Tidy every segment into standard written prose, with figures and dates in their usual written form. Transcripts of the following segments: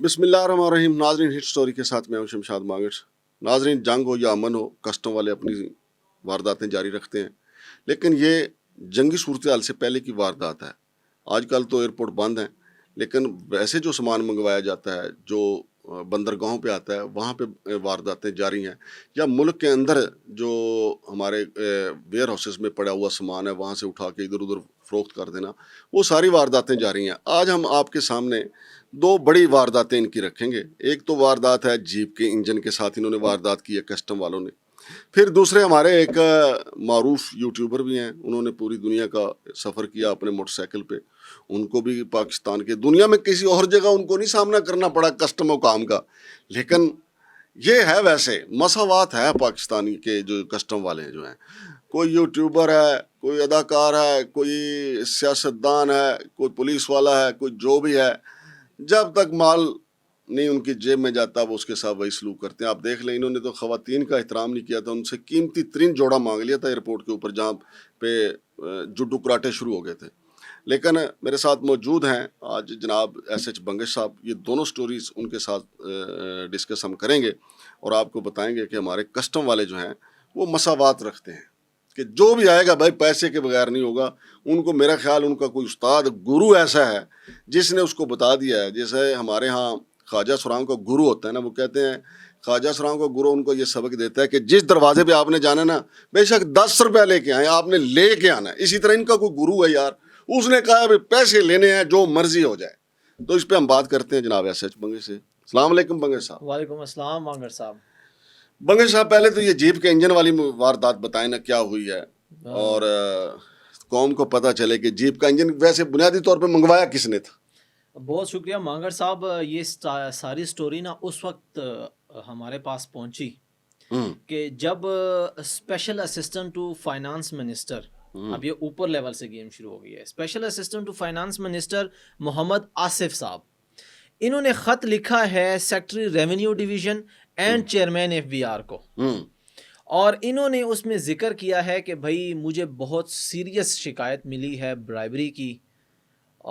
بسم اللہ الرحمن الرحیم. ناظرین، ہٹ سٹوری کے ساتھ میں ہوں شمشاد مانگٹ. ناظرین، جنگ ہو یا امن ہو، کسٹم والے اپنی وارداتیں جاری رکھتے ہیں، لیکن یہ جنگی صورتحال سے پہلے کی واردات ہے. آج کل تو ایئرپورٹ بند ہیں، لیکن ویسے جو سامان منگوایا جاتا ہے، جو بندرگاہوں پہ آتا ہے، وہاں پہ وارداتیں جاری ہیں. یا ملک کے اندر جو ہمارے ویئر ہاؤسز میں پڑا ہوا سامان ہے، وہاں سے اٹھا کے ادھر ادھر فروخت کر دینا، وہ ساری وارداتیں جاری ہیں. آج ہم آپ کے سامنے دو بڑی وارداتیں ان کی رکھیں گے. ایک تو واردات ہے جیپ کے انجن کے ساتھ انہوں نے واردات کی ہے کسٹم والوں نے. پھر دوسرے ہمارے ایک معروف یوٹیوبر بھی ہیں، انہوں نے پوری دنیا کا سفر کیا اپنے موٹر سائیکل پہ. ان کو بھی پاکستان کے دنیا میں کسی اور جگہ ان کو نہیں سامنا کرنا پڑا کسٹم و کام کا. لیکن یہ ہے، ویسے مساوات ہے پاکستانی کے جو کسٹم والے جو ہیں. کوئی یوٹیوبر ہے، کوئی اداکار ہے، کوئی سیاستدان ہے، کوئی پولیس والا ہے، کوئی جو بھی ہے، جب تک مال نہیں ان کی جیب میں جاتا وہ اس کے ساتھ وہی سلوک کرتے ہیں. آپ دیکھ لیں، انہوں نے تو خواتین کا احترام نہیں کیا تھا، ان سے قیمتی ترین جوڑا مانگ لیا تھا ایئرپورٹ کے اوپر، جہاں پہ جڈو کراٹے شروع ہو گئے تھے. لیکن میرے ساتھ موجود ہیں آج جناب ایس ایچ بنگش صاحب. یہ دونوں سٹوریز ان کے ساتھ ڈسکس ہم کریں گے اور آپ کو بتائیں گے کہ ہمارے کسٹم والے جو ہیں وہ مساوات رکھتے ہیں کہ جو بھی آئے گا بھائی پیسے کے بغیر نہیں ہوگا. ان کو میرا خیال ان کا کوئی استاد گرو ایسا ہے جس نے اس کو بتا دیا ہے. جیسے ہمارے ہاں خواجہ سرانگ کا گرو ہوتا ہے نا، وہ کہتے ہیں خواجہ سرانگ کا گرو ان کو یہ سبق دیتا ہے کہ جس دروازے پہ آپ نے جانا نا، بے شک 10 روپے لے کے آئے، آپ نے لے کے آنا ہے. اسی طرح ان کا کوئی گرو ہے یار، اس نے کہا ہے پیسے لینے ہیں جو مرضی ہو جائے. تو اس پہ ہم بات کرتے ہیں جناب ایس ایچ بنگش سے. السلام علیکم بنگش صاحب. وعلیکم السلام مانگر صاحب. بنگش صاحب، پہلے تو یہ جیپ کے انجن والی واردات بتائیں نا، کیا ہوئی ہے اور قوم کو پتہ چلے کہ جیپ کا انجن ویسے بنیادی طور پہ منگوایا کس نے تھا. بہت شکریہ مانگر صاحب. یہ ساری سٹوری نا اس وقت ہمارے پاس پہنچی کہ جب special assistant to finance minister, اب یہ اوپر لیول سے گیم شروع ہو گئی ہے، special assistant to finance minister Muhammad Asif صاحب، انہوں نے خط لکھا ہے secretary revenue division and chairman F B R کو، اور انہوں نے اس میں ذکر کیا ہے کہ بھائی مجھے بہت سیریس شکایت ملی ہے برائبری کی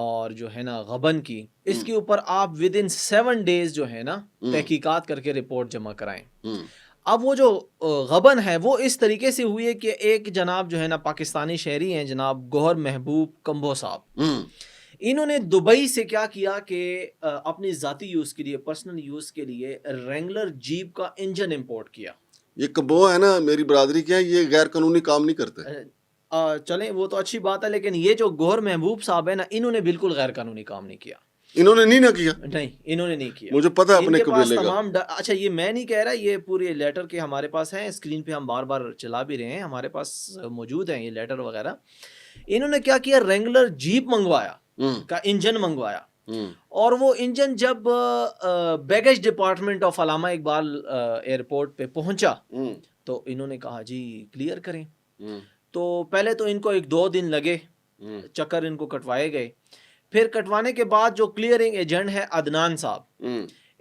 اور جو ہے نا غبن کی. اس کے اوپر آپ ود ان 7 days جو ہے نا تحقیقات کر کے رپورٹ جمع کرائیں. اب وہ جو غبن ہے وہ اس طریقے سے ہوئی ہے کہ ایک جناب جو ہے نا پاکستانی شہری ہیں، جناب گوہر محبوب کمبو صاحب، انہوں نے دبئی سے کیا کیا کہ اپنی ذاتی یوز کے لیے، پرسنل یوز کے لیے رینگلر جیپ کا انجن امپورٹ کیا. یہ کبو ہے نا میری برادری کے ہیں، یہ غیر قانونی کام نہیں کرتے. چلیں وہ تو اچھی بات ہے، لیکن یہ جو گوہر محبوب صاحب ہے نا، انہوں نے بالکل غیر قانونی کام نہیں کیا. انہوں نے نہیں نہ کیا. نہیں، انہوں نے نہیں کیا. مجھے پتا ہے اپنے قبیلے کا. تمام اچھا، یہ میں نہیں کہہ رہا، یہ پورے لیٹر کے ہمارے پاس ہیں، اسکرین پہ ہم بار بار چلا بھی رہے ہیں، ہمارے پاس موجود ہیں یہ لیٹر وغیرہ. انہوں نے کیا کیا، رینگلر جیپ منگوایا کا انجن منگوایا، اور وہ انجن جب baggage department of Allama Iqbal airport پہ پہنچا تو انہوں نے کہا جی کلیئر کریں. تو پہلے تو ان کو 1-2 دن لگے، چکر ان کو کٹوائے گئے. پھر کٹوانے کے بعد جو کلیئرنگ ایجنٹ ہے عدنان صاحب،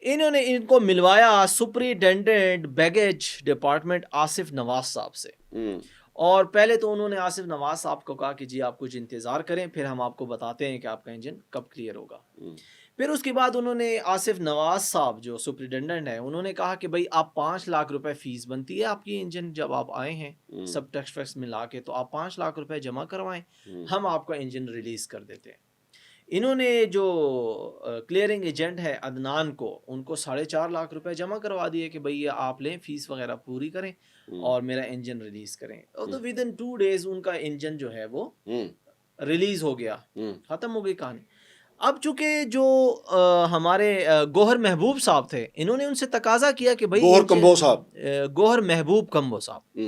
انہوں نے ان کو ملوایا سپرینٹینڈنٹ بیگیج ڈپارٹمنٹ آصف نواز صاحب سے. اور پہلے تو انہوں نے آصف نواز صاحب کو کہا کہ جی آپ کچھ انتظار کریں، پھر ہم آپ کو بتاتے ہیں کہ آپ کا انجن کب کلیئر ہوگا. پھر اس کے بعد انہوں نے آصف نواز صاحب جو سپرینٹینڈنٹ ہے، انہوں نے کہا کہ بھائی آپ 5 لاکھ روپے فیس بنتی ہے آپ کی انجن، جب آپ آئے ہیں سب ٹیکس ویکس ملا کے، تو آپ 5 لاکھ روپے جمع کروائیں، ہم آپ کا انجن ریلیز کر دیتے ہیں. انہوں نے جو کلیئرنگ ایجنٹ ہے عدنان کو، ان کو 4.5 لاکھ روپے جمع کروا دیے کہ بھئی یہ آپ لیں، فیس وغیرہ پوری کریں اور میرا انجن ریلیز کریں. تو ود ان 2 days ان کا انجن جو ہے وہ ریلیز ہو گیا، ختم ہو گئی کہانی. اب چونکہ جو ہمارے گوہر محبوب صاحب تھے، انہوں نے ان سے تقاضا کیا کہ بھئی گوہر محبوب کمبو صاحب،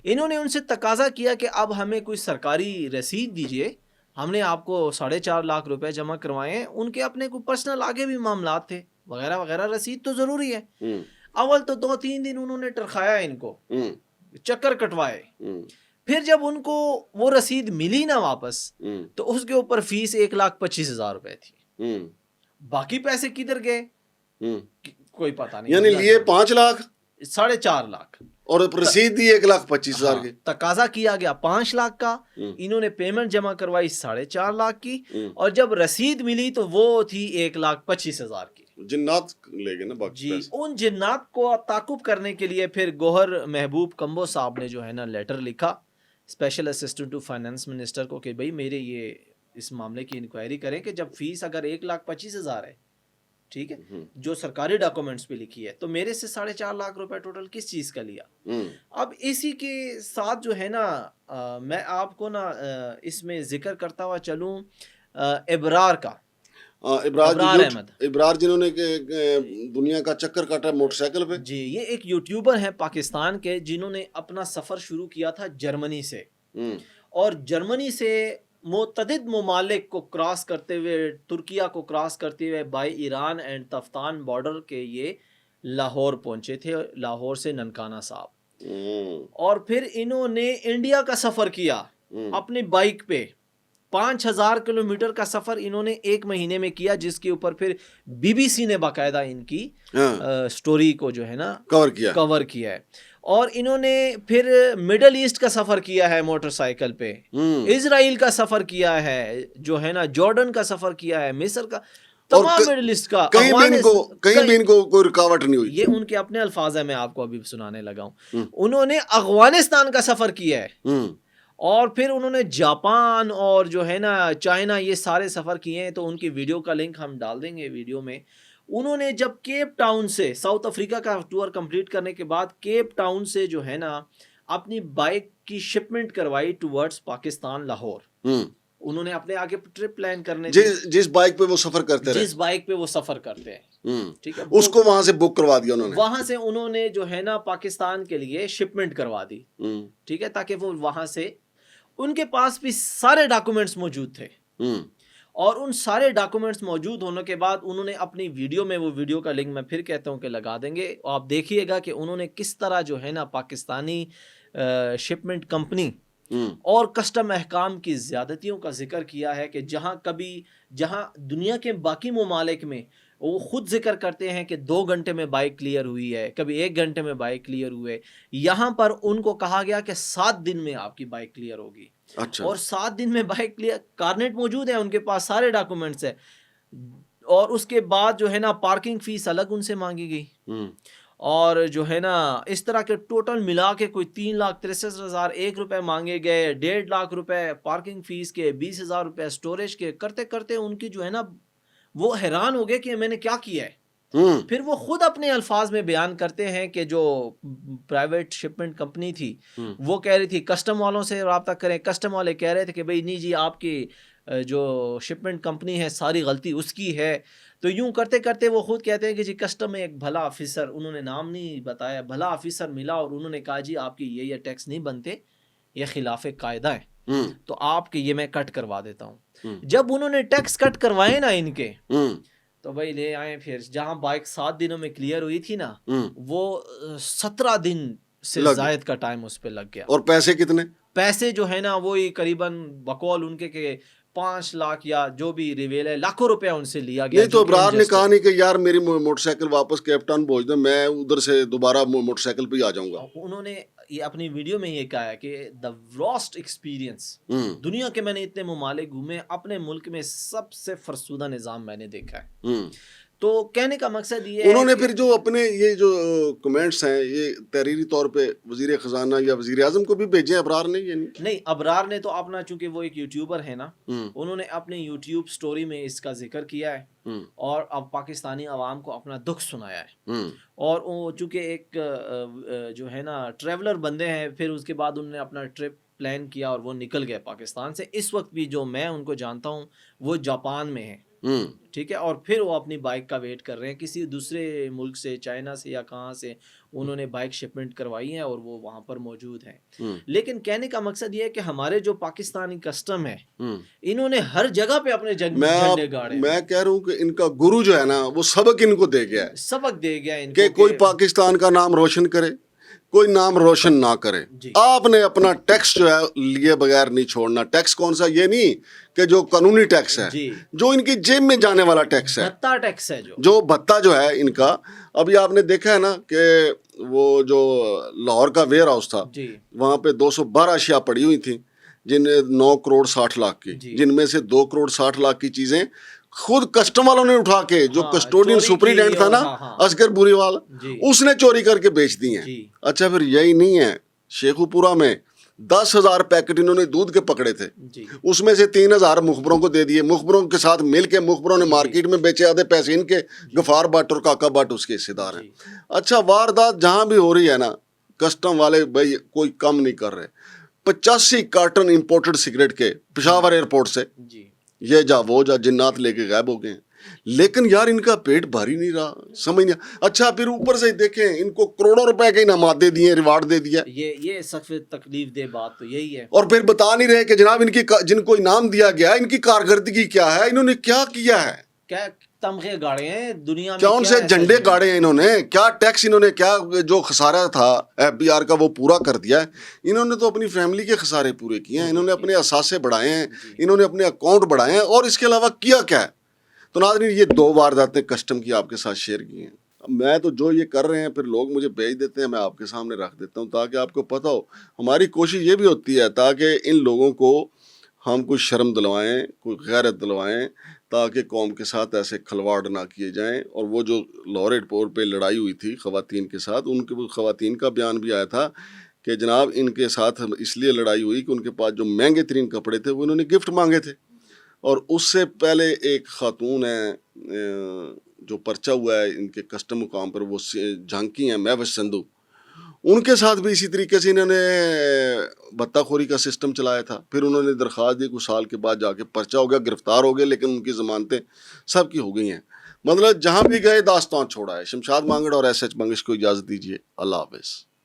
انہوں نے ان سے تقاضا کیا کہ اب ہمیں کوئی سرکاری رسید دیجئے، ہم نے آپ کو 4.5 لاکھ روپے جمع کروائے ہیں. ان کے اپنے کوئی پرسنل آگے بھی معاملات تھے وغیرہ وغیرہ، رسید تو ضروری ہے. اول تو 2-3 دن انہوں نے ٹرخایا ان کو، چکر کٹوائے. پھر جب ان کو وہ رسید ملی نا واپس، تو اس کے اوپر فیس 1,25,000 روپے تھی. باقی پیسے کدھر گئے کوئی پتہ نہیں. یعنی لیے 5 لاکھ، 4.5 لاکھ اور رسید دی 1,25,000 کی. تقاضا کیا گیا 5 لاکھ کا، انہوں نے پیمنٹ جمع کروائی 4.5 لاکھ کی، اور جب رسید ملی تو وہ تھی 1,25,000 کی. جنات لے گئے نا باقی جی پیسے. ان جنات کو تعاقب کرنے کے لیے پھر گوہر محبوب کمبو صاحب نے جو ہے نا لیٹر لکھا special assistant to finance minister کو کہ بھائی میرے یہ اس معاملے کی انکوائری کریں کہ جب فیس اگر 1,25,000 ہے ٹھیک ہے جو سرکاری ڈاکومنٹس پہ لکھی ہے تو میرے سے 4.5 لاکھ روپے ٹوٹل کس چیز کا لیا. اب اسی کے ساتھ جو ہے نا میں آپ کو نا اس میں ذکر کرتا ہوا چلوں ابرار کا, ابرار احمد, ابرار جنہوں نے دنیا کا چکر کاٹا موٹر سائیکل پہ. جی یہ ایک یوٹیوبر ہیں پاکستان کے جنہوں نے اپنا سفر شروع کیا تھا جرمنی سے, اور جرمنی سے متعدد ممالک کو کراس کرتے ہوئے ترکیہ کو کراس کرتے ہوئے by Iran and Taftan border کے یہ لاہور پہنچے تھے, لاہور سے ننکانہ صاحب, اور پھر انہوں نے انڈیا کا سفر کیا اپنی بائک پہ 5,000 کلومیٹر کا سفر انہوں نے 1 مہینے میں کیا, جس کے اوپر پھر بی بی سی نے باقاعدہ ان کی سٹوری کو جو ہے نا کور کیا ہے. اور انہوں نے پھر مڈل ایسٹ کا سفر کیا ہے موٹر سائیکل پہ, اسرائیل کا سفر کیا ہے جو ہے نا, جارڈن کا سفر کیا ہے, مصر کا, تمام مڈل ایسٹ کا, کہیں بھی ان کو کوئی رکاوٹ نہیں ہوئی. یہ ان کے اپنے الفاظ ہیں, میں آپ کو ابھی سنانے لگا ہوں. انہوں نے افغانستان کا سفر کیا ہے, اور پھر انہوں نے جاپان اور جو ہے نا چائنا یہ سارے سفر کیے ہیں. تو ان کی ویڈیو کا لنک ہم ڈال دیں گے ویڈیو میں. انہوں نے جب کیپ ٹاؤن سے ساؤتھ افریقہ کا ٹور کمپلیٹ کرنے کے بعد کیپ ٹاؤن سے جو ہے نا اپنی بائک کی شپمنٹ کروائی ٹورڈز پاکستان لاہور. انہوں نے اپنے آگے ٹرپ پلان کرنے جس بائک پہ وہ سفر کرتے ہیں, جس بائک پہ وہ سفر کرتے ہیں ٹھیک ہے, اس کو وہاں سے بک کروا دیا انہوں نے, وہاں سے انہوں نے جو ہے نا پاکستان کے لیے شپمنٹ کروا دی ٹھیک ہے, تاکہ وہ وہاں سے, ان کے پاس بھی سارے ڈاکومنٹس موجود تھے. اور ان سارے ڈاکومنٹس موجود ہونے کے بعد انہوں نے اپنی ویڈیو میں, وہ ویڈیو کا لنک میں پھر کہتا ہوں کہ لگا دیں گے, آپ دیکھیے گا کہ انہوں نے کس طرح جو ہے نا پاکستانی شپمنٹ کمپنی اور کسٹم احکام کی زیادتیوں کا ذکر کیا ہے کہ جہاں دنیا کے باقی ممالک میں وہ خود ذکر کرتے ہیں کہ 2 گھنٹے میں بائک کلیئر ہوئی ہے, کبھی 1 گھنٹے میں بائک کلیئر ہوئے, یہاں پر ان کو کہا گیا کہ 7 دن میں آپ کی بائک کلیئر ہوگی. اچھا. اور 7 دن میں بائک کلیئر, کارنیٹ موجود ہے ان کے پاس, سارے ڈاکومنٹس ہیں. اور اس کے بعد جو ہے نا پارکنگ فیس الگ ان سے مانگی گئی, اور جو ہے نا اس طرح کے ٹوٹل ملا کے کوئی 3,63,001 روپے مانگے گئے, 1.5 لاکھ روپے پارکنگ فیس کے, 20,000 روپے سٹوریج کے. کرتے کرتے ان کی جو ہے نا وہ حیران ہو گئے کہ میں نے کیا کیا ہے. پھر وہ خود اپنے الفاظ میں بیان کرتے ہیں کہ جو پرائیویٹ شپمنٹ کمپنی تھی وہ کہہ رہی تھی کسٹم والوں سے رابطہ کریں, کسٹم والے کہہ رہے تھے کہ بھئی نہیں جی آپ کی جو شپمنٹ کمپنی ہے ساری غلطی اس کی ہے. تو یوں کرتے کرتے وہ خود کہتے ہیں کہ جی کسٹم میں ایک بھلا آفیسر, انہوں نے نام نہیں بتایا, بھلا آفیسر ملا اور انہوں نے کہا جی آپ کی یہ ٹیکس نہیں بنتے, یہ خلاف قاعدہ ہے, تو آپ کے یہ میں کٹ کروا دیتا ہوں. جب انہوں نے ٹیکس کٹ کروائے نا ان کے, تو بھائی لے آئے, پھر جہاں بائک 7 دنوں میں کلیئر ہوئی تھی نا وہ 17 دن سے زائد کا ٹائم اس پہ لگ گیا. اور پیسے کتنے؟ پیسے جو ہے نا وہی قریباً بقول ان کے کہ 5 لاکھ یا جو بھی ریویل ہے لاکھوں روپیہ ان سے لیا گیا. نہیں تو ابرار نے کہا نہیں کہ یار میری موٹر سائیکل واپس کیپ ٹاؤن بھیج دیں, میں ادھر سے دوبارہ موٹر سائیکل پہ آ جاؤں گا. انہوں نے یہ اپنی ویڈیو میں یہ کہا ہے کہ دا ورسٹ ایکسپیرینس, دنیا کے میں نے اتنے ممالک گھومے, اپنے ملک میں سب سے فرسودہ نظام میں نے دیکھا ہے. تو کہنے کا مقصد یہ ہے انہوں نے پھر جو اپنے یہ جو کمنٹس ہیں یہ تحریری طور پہ وزیر خزانہ یا وزیر اعظم کو بھی بھیجے ابرار نے, یہ نہیں ابرار نے تو اپنا, چونکہ وہ ایک یوٹیوبر ہے نا, انہوں نے اپنے یوٹیوب سٹوری میں اس کا ذکر کیا ہے اور اب پاکستانی عوام کو اپنا دکھ سنایا ہے. اور وہ چونکہ ایک جو ہے نا ٹریولر بندے ہیں, پھر اس کے بعد انہوں نے اپنا ٹرپ پلان کیا اور وہ نکل گئے پاکستان سے. اس وقت بھی جو میں ان کو جانتا ہوں وہ جاپان میں ہیں ٹھیک ہے, اور پھر وہ اپنی بائک کا ویٹ کر رہے ہیں کسی دوسرے ملک سے, چائنا سے یا کہاں سے انہوں نے بائک شپمنٹ کروائی ہیں اور وہ وہاں پر موجود ہیں. لیکن کہنے کا مقصد یہ ہے کہ ہمارے جو پاکستانی کسٹم ہے انہوں نے ہر جگہ پہ اپنے جھنڈے گاڑے. میں کہہ رہا ہوں کہ ان کا گرو جو ہے نا وہ سبق ان کو دے گیا ہے, سبق دے گیا ان کہ کوئی پاکستان کا نام روشن کرے, کوئی نام روشن نہ کرے. آپ نے اپنا ٹیکس جو ہے لیے بغیر نہیں چھوڑنا. ٹیکس کون سا, یہ نہیں کہ جو قانونی ٹیکس ہے, جو ان کی جیب میں جانے والا ٹیکس ہے, بھتہ ٹیکس ہے, جو بھتہ جو ہے ان کا. ابھی آپ نے دیکھا ہے نا کہ وہ جو لاہور کا ویئر ہاؤس تھا وہاں پہ 212 اشیاء پڑی ہوئی تھیں جن 9 کروڑ 60 لاکھ کی, جن میں سے 2 کروڑ 60 لاکھ کی چیزیں خود کسٹم والوں نے اٹھا کے جو ہاں، کسٹوڈین چوری سپرینٹینڈنٹ کی تھا اور نا ہاں، ہاں۔ اصغر بوریوال جی اس نے چوری کر کے بیچ دی ہیں. جی اچھا پھر یہی نہیں ہے, شیخو پورہ میں 10,000 پیکٹ انہوں نے دودھ کے پکڑے تھے, جی اس میں سے 3,000 مخبروں کو دے دیے, مخبروں کے ساتھ مل کے مخبروں نے مارکیٹ میں بیچے, آدھے پیسے ان کے, غفار بٹ اور کاکا بٹ اس کے حصے دار ہیں. جی اچھا واردات جہاں بھی ہو رہی ہے نا, کسٹم والے بھائی کوئی کم نہیں کر رہے. 85 کارٹن امپورٹڈ سگریٹ کے پشاور ایئرپورٹ سے جی یہ جا وہ جا جنات لے کے غائب ہو گئے ہیں. لیکن یار ان کا پیٹ بھاری نہیں رہا, سمجھ نہیں. اچھا پھر اوپر سے دیکھیں ان کو کروڑوں روپے کے انعامات دے دیے, ریوارڈ دے دیا, یہ سخت تکلیف دہ بات تو یہی ہے. اور پھر بتا نہیں رہے کہ جناب ان کی جن کو انعام دیا گیا ان کی کارکردگی کیا ہے, انہوں نے کیا کیا ہے, کیا تمغے گاڑے ہیں دنیا میں, کون سے جھنڈے گاڑے ہیں انہوں نے, کیا ٹیکس انہوں نے, کیا جو خسارہ تھا ایف بی آر کا وہ پورا کر دیا ہے. انہوں نے تو اپنی فیملی کے خسارے پورے کیے ہیں, انہوں نے اپنے اثاثے بڑھائے ہیں, انہوں نے اپنے اکاؤنٹ بڑھائے ہیں, اور اس کے علاوہ کیا کیا ہے. تو ناظرین یہ 2 وارداتیں کسٹم کی آپ کے ساتھ شیئر کی ہیں. میں تو جو یہ کر رہے ہیں پھر لوگ مجھے بھیج دیتے ہیں, میں آپ کے سامنے رکھ دیتا ہوں تاکہ آپ کو پتہ ہو. ہماری کوشش یہ بھی ہوتی ہے تاکہ ان لوگوں کو ہم کوئی شرم دلوائیں, کوئی غیرت دلوائیں, تاکہ قوم کے ساتھ ایسے کھلواڑ نہ کیے جائیں. اور وہ جو لاہور ایئرپورٹ پہ لڑائی ہوئی تھی خواتین کے ساتھ, ان کے خواتین کا بیان بھی آیا تھا کہ جناب ان کے ساتھ اس لیے لڑائی ہوئی کہ ان کے پاس جو مہنگے ترین کپڑے تھے وہ انہوں نے گفٹ مانگے تھے. اور اس سے پہلے ایک خاتون ہیں جو پرچہ ہوا ہے ان کے کسٹم مقام پر, وہ جھانکی ہیں مہوش سندھو, ان کے ساتھ بھی اسی طریقے سے انہوں نے بھتہ خوری کا سسٹم چلایا تھا. پھر انہوں نے درخواست دی, کچھ سال کے بعد جا کے پرچہ ہو گیا, گرفتار ہو گئے, لیکن ان کی ضمانتیں سب کی ہو گئی ہیں. مطلب جہاں بھی گئے داستان چھوڑا ہے. شمشاد مانگڑ اور ایس ایچ منگش کو اجازت دیجیے. اللہ حافظ.